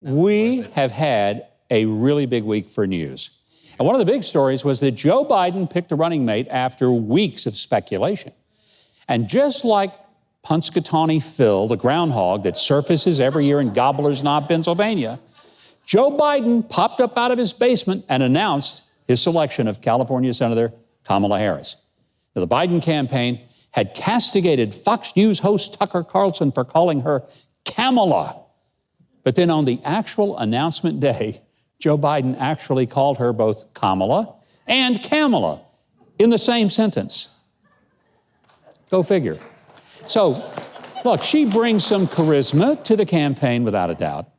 We have had a really big week for news. And one of the big stories was that Joe Biden picked a running mate after weeks of speculation. And just like Punxsutawney Phil, the groundhog that surfaces every year in Gobbler's Knob, Pennsylvania, Joe Biden popped up out of his basement and announced his selection of California Senator Kamala Harris. Now, the Biden campaign had castigated Fox News host Tucker Carlson for calling her Kamala. But then on the actual announcement day, Joe Biden actually called her both Kamala and Kamala in the same sentence. Go figure. So, look, she brings some charisma to the campaign without a doubt,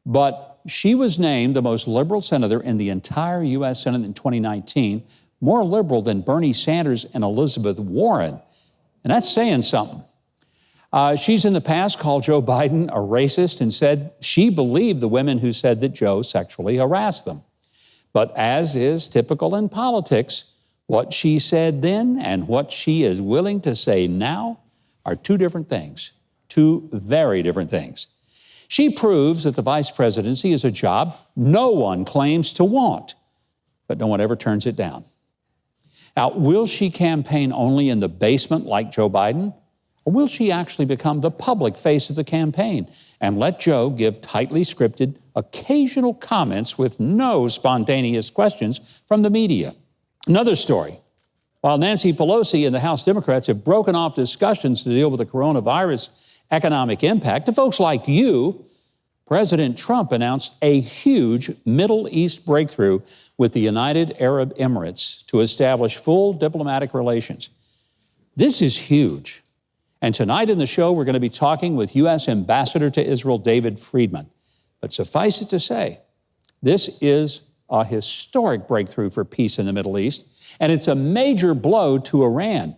but she was named the most liberal senator in the entire U.S. Senate in 2019, more liberal than Bernie Sanders and Elizabeth Warren. And that's saying something. She's in the past called Joe Biden a racist and said she believed the women who said that Joe sexually harassed them. But as is typical in politics, what she said then and what she is willing to say now are two different things, two very different things. She proves that the vice presidency is a job no one claims to want, but no one ever turns it down. Now, will she campaign only in the basement like Joe Biden? Or will she actually become the public face of the campaign and let Joe give tightly scripted, occasional comments with no spontaneous questions from the media? Another story. While Nancy Pelosi and the House Democrats have broken off discussions to deal with the coronavirus economic impact, to folks like you, President Trump announced a huge Middle East breakthrough with the United Arab Emirates to establish full diplomatic relations. This is huge. And tonight in the show, we're going to be talking with U.S. Ambassador to Israel, David Friedman. But suffice it to say, this is a historic breakthrough for peace in the Middle East, and it's a major blow to Iran,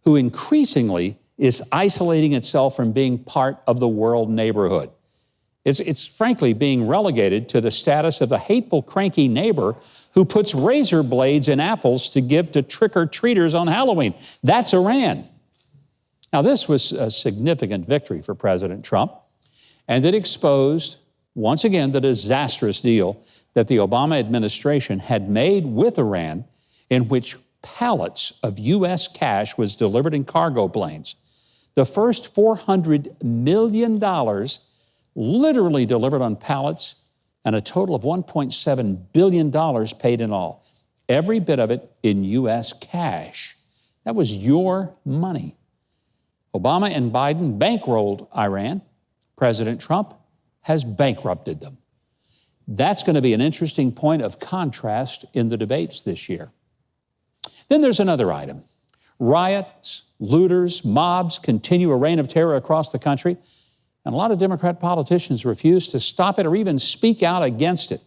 who increasingly is isolating itself from being part of the world neighborhood. It's frankly being relegated to the status of the hateful, cranky neighbor who puts razor blades in apples to give to trick-or-treaters on Halloween. That's Iran. Now, this was a significant victory for President Trump, and it exposed, once again, the disastrous deal that the Obama administration had made with Iran, in which pallets of U.S. cash was delivered in cargo planes. The first $400 million literally delivered on pallets, and a total of $1.7 billion paid in all. Every bit of it in U.S. cash. That was your money. Obama and Biden bankrolled Iran. President Trump has bankrupted them. That's going to be an interesting point of contrast in the debates this year. Then there's another item. Riots, looters, mobs continue a reign of terror across the country, and a lot of Democrat politicians refuse to stop it or even speak out against it.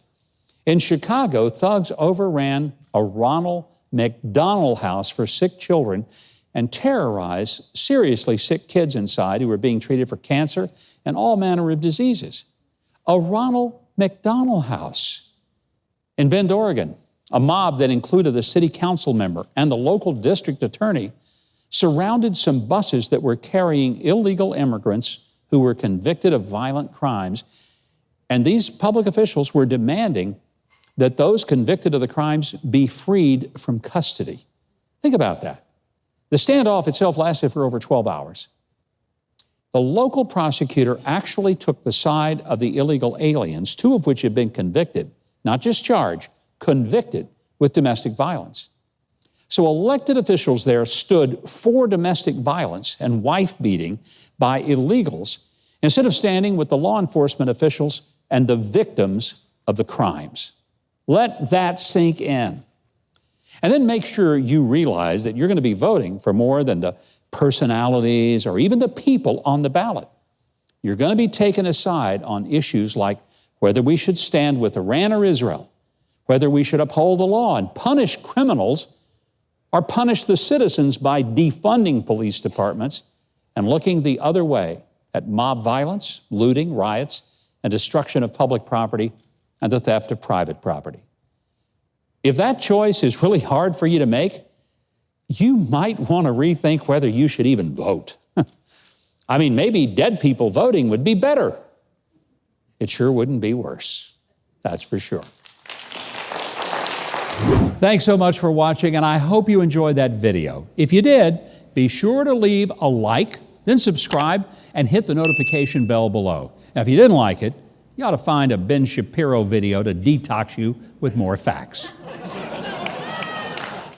In Chicago, thugs overran a Ronald McDonald House for sick children and terrorized seriously sick kids inside who were being treated for cancer and all manner of diseases. A Ronald McDonald House. In Bend, Oregon, a mob that included the city council member and the local district attorney surrounded some buses that were carrying illegal immigrants who were convicted of violent crimes. And these public officials were demanding that those convicted of the crimes be freed from custody. Think about that. The standoff itself lasted for over 12 hours. The local prosecutor actually took the side of the illegal aliens, two of which had been convicted, not just charged, convicted with domestic violence. So elected officials there stood for domestic violence and wife-beating by illegals instead of standing with the law enforcement officials and the victims of the crimes. Let that sink in. And then make sure you realize that you're going to be voting for more than the personalities or even the people on the ballot. You're going to be taking a side on issues like whether we should stand with Iran or Israel, whether we should uphold the law and punish criminals or punish the citizens by defunding police departments and looking the other way at mob violence, looting, riots, and destruction of public property and the theft of private property. If that choice is really hard for you to make, you might want to rethink whether you should even vote. I mean, maybe dead people voting would be better. it sure wouldn't be worse. That's for sure. Thanks so much for watching, and I hope you enjoyed that video. If you did, be sure to leave a like, then subscribe, and hit the notification bell below. Now, if you didn't like it, you ought to find a Ben Shapiro video to detox you with more facts.